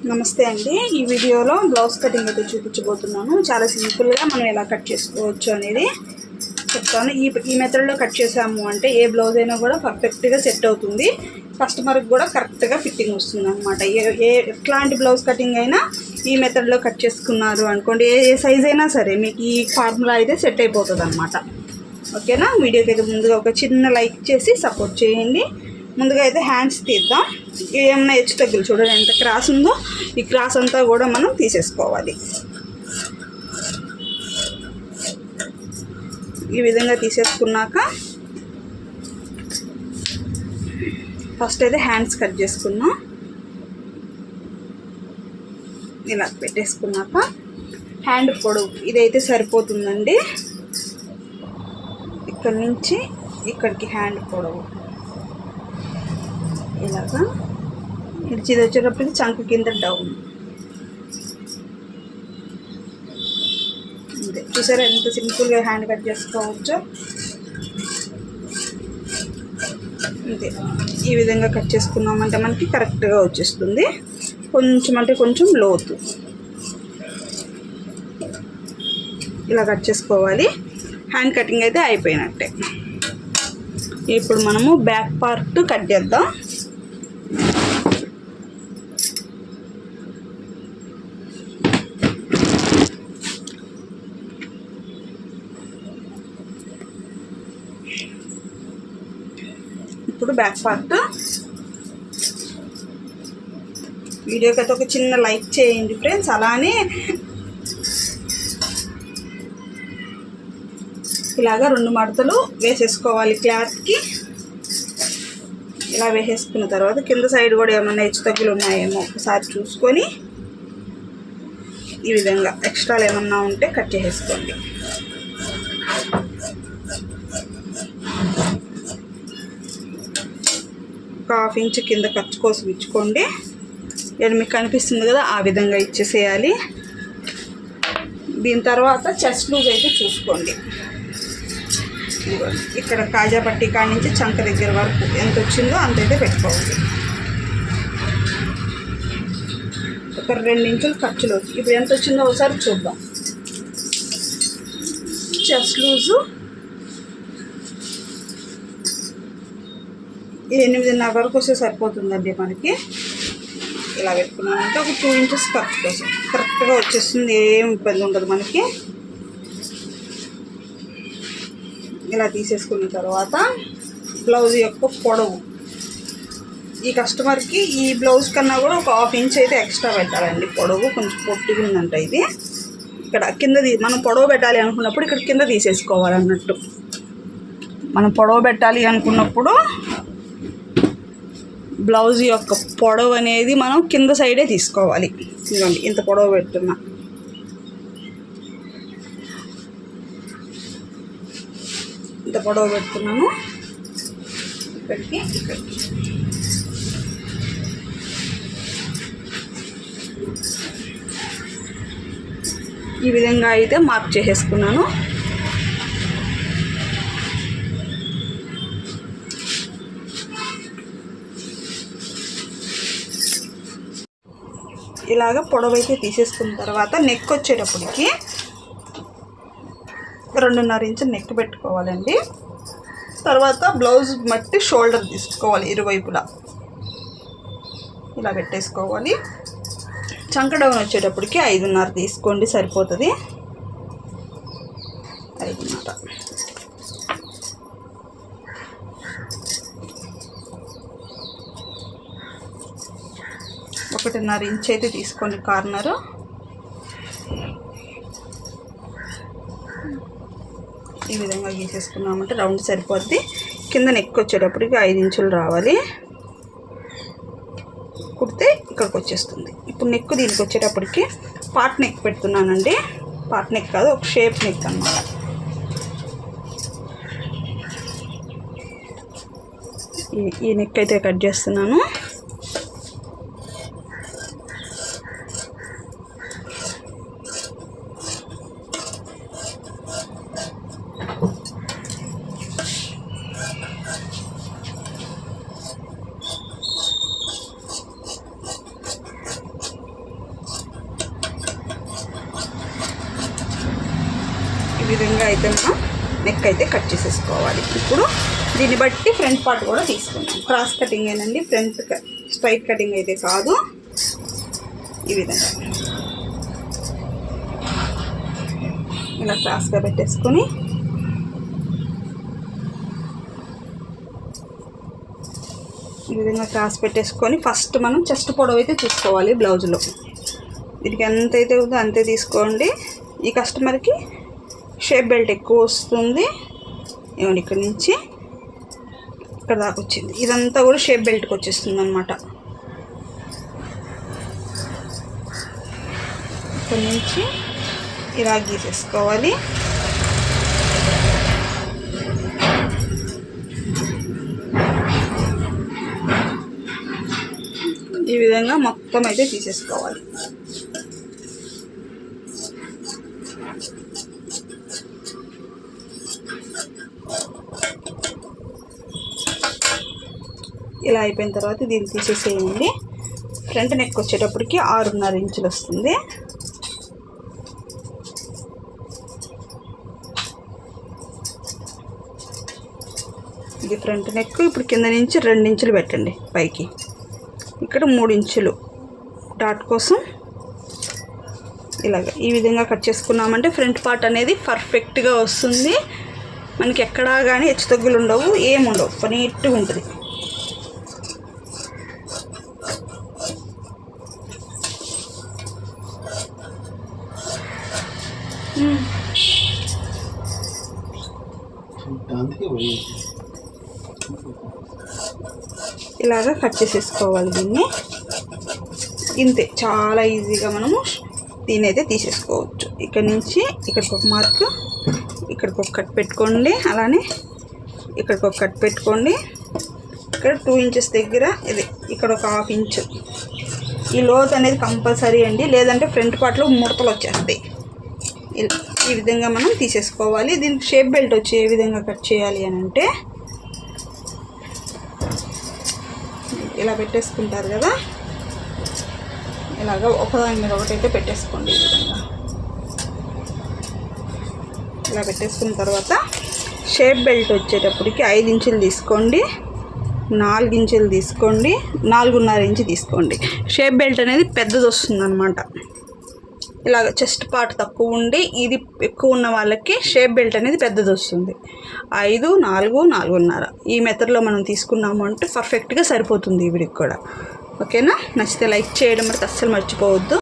నమస్తే అండి. ఈ వీడియోలో బ్లౌజ్ కటింగ్ అయితే చూపించబోతున్నాను. చాలా సింపుల్గా మనం ఎలా కట్ చేసుకోవచ్చు అనేది చెప్తాను. ఈ మెథడ్లో కట్ చేసాము అంటే ఏ బ్లౌజ్ అయినా కూడా పర్ఫెక్ట్గా సెట్ అవుతుంది. కస్టమర్కి కూడా కరెక్ట్గా ఫిట్టింగ్ వస్తుంది అనమాట. ఎట్లాంటి బ్లౌజ్ కటింగ్ అయినా ఈ మెథడ్లో కట్ చేసుకున్నారు అనుకోండి, ఏ సైజ్ అయినా సరే మీకు ఈ ఫార్ములా అయితే సెట్ అయిపోతుంది అనమాట. ఓకేనా? వీడియోకి అయితే ముందుగా ఒక చిన్న లైక్ చేసి సపోర్ట్ చేయండి. ముందుగా అయితే హ్యాండ్స్ తీద్దాం. ఏమన్నా హెచ్చు తగ్గులు చూడండి ఎంత క్రాస్ ఉందో, ఈ క్రాస్ అంతా కూడా మనం తీసేసుకోవాలి. ఈ విధంగా తీసేసుకున్నాక ఫస్ట్ అయితే హ్యాండ్స్ కట్ చేసుకున్నాం. ఇలా పెట్టేసుకున్నాక హ్యాండ్ పొడవు ఇదైతే సరిపోతుందండి. ఇక్కడి నుంచి ఇక్కడికి హ్యాండ్ పొడవు ఇలాగా ఇది వచ్చేటప్పటికి చంక కింద డౌన్. అంతే, చూసారా ఎంత సింపుల్గా హ్యాండ్ కట్ చేసుకోవచ్చు. అంతే, ఈ విధంగా కట్ చేసుకున్నామంటే మనకి కరెక్ట్గా వచ్చేస్తుంది. కొంచెం అంటే కొంచెం లోతు ఇలా కట్ చేసుకోవాలి. హ్యాండ్ కటింగ్ అయితే అయిపోయినట్టే. ఇప్పుడు మనము బ్యాక్ పార్ట్ కట్ చేద్దాం. ఇప్పుడు బ్యాక్ పార్ట్ వీడియోకి అయితే ఒక చిన్న లైక్ చేయండి ఫ్రెండ్స్. అలానే ఇలాగా 2 మడతలు వేసేసుకోవాలి క్లాత్కి. ఇలా వేసేసుకున్న తర్వాత కింద సైడ్ కూడా ఏమైనా హెచ్చు తగ్గులు ఉన్నాయేమో ఒకసారి చూసుకొని ఈ విధంగా ఎక్స్ట్రాలు ఏమన్నా ఉంటే కట్ చేసేసుకోండి. ఒక 1/2 ఇంచ్ కింద ఖర్చు కోసం ఇచ్చుకోండి. ఇక్కడ మీకు కనిపిస్తుంది కదా, ఆ విధంగా ఇచ్చేసేయాలి. దీని తర్వాత చెస్ట్ లూజ్ అయితే చూసుకోండి. ఇక్కడ కాజా పట్టీ కాడి నుంచి చంక దగ్గర వరకు ఎంత వచ్చిందో అంతైతే పెట్టుకోవాలి. ఒక 2 ఇంచులు ఖర్చులు. ఇప్పుడు ఎంత వచ్చిందో ఒకసారి చూద్దాం. చెస్ట్ లూజు 8.5 వరకు వస్తే సరిపోతుందండి మనకి. ఇలా పెట్టుకున్నామంటే ఒక 2 ఇంచెస్ ఖర్చు కోసం కరెక్ట్గా వచ్చేస్తుంది. ఏం ఇబ్బంది ఉండదు మనకి. ఇలా తీసేసుకున్న తర్వాత బ్లౌజ్ యొక్క పొడవు ఈ కస్టమర్కి ఈ బ్లౌజ్ కన్నా కూడా ఒక 1/2 ఇంచ్ అయితే ఎక్స్ట్రా పెట్టాలండి. పొడవు కొంచెం పొట్టిగా ఉందంట ఇది. ఇక్కడ కింద మనం పొడవు పెట్టాలి అనుకున్నప్పుడు ఇక్కడ కింద తీసేసుకోవాలన్నట్టు. మనం పొడవు పెట్టాలి అనుకున్నప్పుడు బ్లౌజ్ యొక్క పొడవు అనేది మనం కింద సైడే తీసుకోవాలి. ఇదిగోండి ఇంత పొడవు పెడుతున్నా. ఇంత పొడవు పెడుతున్నాను ఇక్కడికి. ఈ విధంగా అయితే మార్క్ చేసేసుకున్నాను. ఇలాగ పొడవు అయితే తీసేసుకున్న తర్వాత నెక్ వచ్చేటప్పటికి 2.5 ఇంచు నెక్ పెట్టుకోవాలండి. తర్వాత బ్లౌజ్ మట్టి షోల్డర్ తీసుకోవాలి. ఇరువైపులా ఇలా పెట్టేసుకోవాలి. చంక డౌన్ వచ్చేటప్పటికి 5.5 తీసుకోండి, సరిపోతుంది. 5.5 1.5 ఇంచ్ అయితే తీసుకోండి కార్నరు. ఈ విధంగా గీసేసుకున్నామంటే రౌండ్ సరిపోద్ది. కింద నెక్ వచ్చేటప్పటికి 5 ఇంచులు రావాలి. కుడితే ఇక్కడికి వచ్చేస్తుంది. ఇప్పుడు నెక్ దీనికి వచ్చేటప్పటికి పార్ట్ నెక్ పెడుతున్నానండి. పార్ట్ నెక్ కాదు, ఒక షేప్ నెక్ అన్నమాట. ఈ నెక్ అయితే కట్ చేస్తున్నాను. విధంగా అయితే మనం నెక్ అయితే కట్ చేసేసుకోవాలి. ఇప్పుడు దీన్ని బట్టి ఫ్రంట్ పార్ట్ కూడా తీసుకుందాం. క్రాస్ కటింగ్ ఏనండి, ఫ్రంట్ స్ట్రైట్ కటింగ్ అయితే కాదు. ఈ విధంగా ఇలా క్రాస్గా పెట్టేసుకొని ఈ విధంగా క్రాస్ పెట్టేసుకొని ఫస్ట్ మనం చెస్ట్ పొడవు అయితే చూసుకోవాలి. బ్లౌజ్లో దీనికి ఎంత అయితే ఉందో అంతే తీసుకోండి. ఈ కస్టమర్కి షేప్ బెల్ట్ ఎక్కువ వస్తుంది. ఏమండి ఇక్కడ నుంచి ఇక్కడ దాకా వచ్చింది. ఇదంతా కూడా షేప్ బెల్ట్కి వచ్చేస్తుంది అనమాట. ఇక్కడ నుంచి ఇలా గీసేసుకోవాలి. ఈ విధంగా మొత్తం అయితే తీసేసుకోవాలి. ఇలా అయిపోయిన తర్వాత దీన్ని తీసేసేయండి. ఫ్రంట్ నెక్ వచ్చేటప్పటికి 6.5 ఇంచులు వస్తుంది. ఇది ఫ్రంట్ నెక్. ఇప్పుడు కింద నుంచి 2 ఇంచులు పెట్టండి పైకి. ఇక్కడ 3 ఇంచులు డాట్ కోసం ఇలాగ ఈ విధంగా కట్ చేసుకున్నామంటే ఫ్రంట్ పార్ట్ అనేది పర్ఫెక్ట్గా వస్తుంది. మనకి ఎక్కడా కానీ హెచ్చు తగ్గులు ఉండవు, ఏముండవు, నీట్గా ఉంటుంది. ఇలాగా కట్ చేసేసుకోవాలి దీన్ని. ఇంతే, చాలా ఈజీగా మనము దీన్ని అయితే తీసేసుకోవచ్చు. ఇక్కడ నుంచి ఇక్కడికి ఒక మార్క్, ఇక్కడికి ఒక కట్ పెట్టుకోండి. అలానే ఇక్కడికి ఒక కట్ పెట్టుకోండి. ఇక్కడ 2 ఇంచెస్ దగ్గర ఇది ఇక్కడ ఒక 1/2 ఇంచు ఈ లోత్ అనేది కంపల్సరీ అండి, లేదంటే ఫ్రంట్ పార్ట్లో ముడతలు వచ్చేస్తాయి. ఈ విధంగా మనం తీసేసుకోవాలి. దీనికి షేప్ బెల్ట్ వచ్చి ఏ విధంగా కట్ చేయాలి అని అంటే ఇలా పెట్టేసుకుంటారు కదా, ఇలాగ ఒకదాని మీద ఒకటైతే పెట్టేసుకోండి. ఈ విధంగా ఇలా పెట్టేసుకున్న తర్వాత షేప్ బెల్ట్ వచ్చేటప్పటికి 5 ఇంచులు తీసుకోండి, 4 ఇంచులు తీసుకోండి, 4.5 ఇంచు తీసుకోండి. షేప్ బెల్ట్ అనేది పెద్దది వస్తుంది అనమాట. ఇలాగ చెస్ట్ పార్ట్ తక్కువ ఉండి ఇది ఎక్కువ ఉన్న వాళ్ళకి షేప్ బెల్ట్ అనేది పెద్దది వస్తుంది. 5, 4, 4.5 ఈ మెథడ్లో మనం తీసుకున్నాము అంటే పర్ఫెక్ట్గా సరిపోతుంది ఈవిడికి కూడా. ఓకేనా? నచ్చితే లైక్ చేయడం మరి అస్సలు మర్చిపోవద్దు.